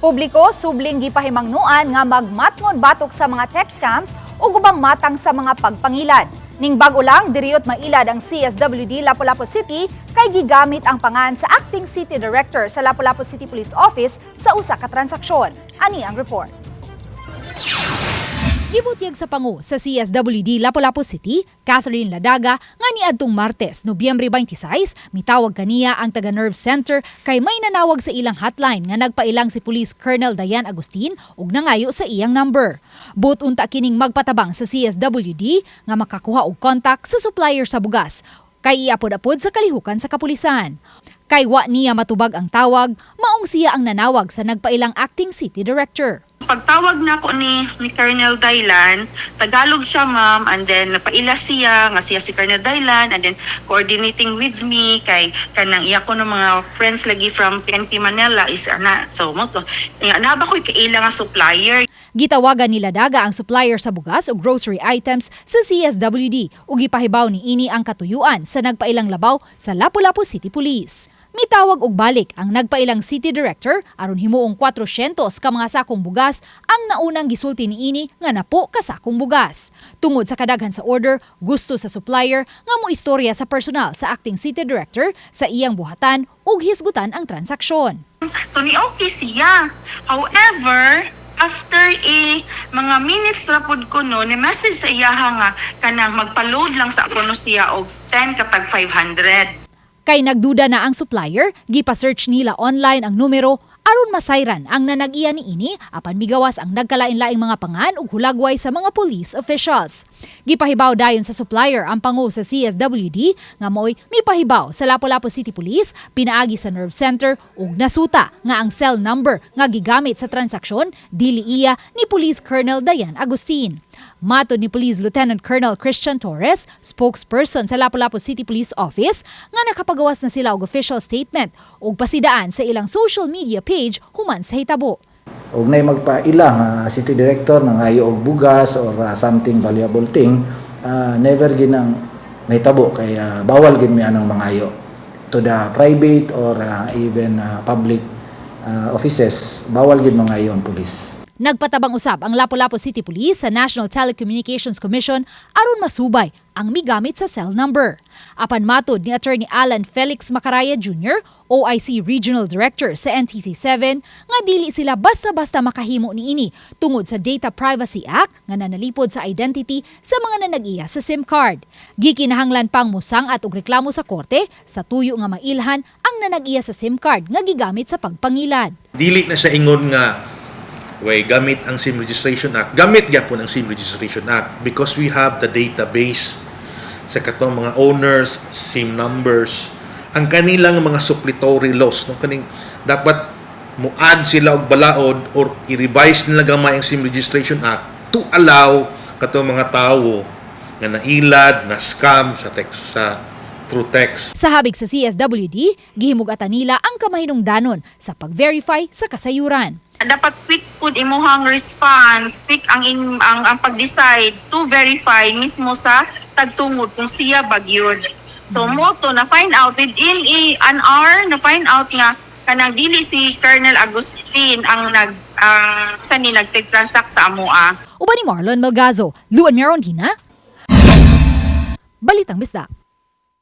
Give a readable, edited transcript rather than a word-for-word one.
Publiko, subling gipahimangnuan nga magmatngon batok sa mga tech scams o ubang matang sa mga pagpangilad. Ning bago lang, diriyot mailad ang CSWD Lapu-Lapu City kay gigamit ang pangan sa Acting City Director sa Lapu-Lapu City Police Office sa usa ka transaksyon. Ani ang report. Gibutyag sa pangu sa CSWD Lapu-Lapu City, Catherine Ladaga, nga niadtong Martes, Nobyembre 26, mitawag kaniya ang taga-Nerve Center kay may nanawag sa ilang hotline nga nagpailang si Police Colonel Diane Agustin ug nangayo sa iyang number. But unta kining magpatabang sa CSWD nga makakuha og kontak sa supplier sa bugas kay iapod-apod sa kalihukan sa kapulisan. Kay wa niya matubag ang tawag, maong siya ang nanawag sa nagpailang Acting City Director. Pagtawag na ako ni Colonel Dailan, Tagalog siya ma'am, and then napaila siya, nga siya si Colonel Dailan, and then coordinating with me, kay kanang iya ko ng mga friends lagi from PNP Manila is ana. So mo to, naba ko'y kaila nga supplier. Gitawagan nila Daga ang supplier sa bugas o grocery items sa CSWD ug gipahibaw ni ini ang katuyuan sa nagpailang labaw sa Lapu-Lapu City Police. Mitawag og balik ang nagpailang City Director aron himuong 400 ka mga sakong bugas ang naunang gisulti niini nga napo ka sakong bugas. Tungod sa kadaghan sa order, gusto sa supplier nga moistorya sa personal sa Acting City Director sa iyang buhatan ug hisgutan ang transaksyon. So ni okay siya. However, after mga minutes ra pud ko no, ni message sa iya nga kanang magpa-load lang sa ako no siya og 10 katag 500. Kay nagduda na ang supplier, gipa-search nila online ang numero aron masayran ang nanag-iya niini apan migawas ang nagkalain-laing mga pangan ug hulagway sa mga police officials. Gipahibaw dayon sa supplier ang pangu sa CSWD nga mo'y mipahibaw sa Lapu-Lapu City Police pinaagi sa Nerve Center ug nasuta nga ang cell number nga gigamit sa transaksyon dili iya ni Police Colonel Diane Agustin. Matod ni Police Lieutenant Colonel Christian Torres, spokesperson sa Lapu-Lapu City Police Office, nga nakapagawas na sila og official statement ug pasidaan sa ilang social media page human sa hitabo. Og nay magpaila city director nga ngayo og bugas or something valuable thing, never ginang mahitabo kay bawal gid mi anang mangayo to the private or even public offices, bawal gid mangayo ang pulis. Nagpatabang usab ang Lapu-Lapu City Police sa National Telecommunications Commission aron masubay ang migamit sa cell number. Apan matod ni Attorney Alan Felix Macaraya Jr., OIC Regional Director sa NTC7, nga dili sila basta-basta makahimo niini tungod sa Data Privacy Act nga nanalipod sa identity sa mga nanag-iya sa SIM card. Gikinahanglan pang musangat og reklamo sa korte sa tuyo nga mailhan ang nanag-iya sa SIM card nga gigamit sa pagpangilad. Dili na sa ingon nga gamit ang SIM Registration Act. Gamit gyapon ang SIM Registration Act because we have the database sa katong mga owners, SIM numbers, ang kanilang mga suppletory laws. No? Kaning dapat mo-add sila og balaod or i-revise nila gamay ang SIM Registration Act to allow katong mga tawo nga nailad, na scam sa text through text. Sa habig sa CSWD, gihimug-atan nila ang kamahinungdanon sa pag-verify sa kasayuran. Dapat quick pud imuhang response, quick ang pag-decide to verify mismo sa tagtungod kung siya bagyod. So mo to na find out within an hour na find out nga kanang dili si Colonel Agustin ang nagtransact sa amoa. Uban ni Marlon Melgazo, Luan Merondina, Balitang Bisdak.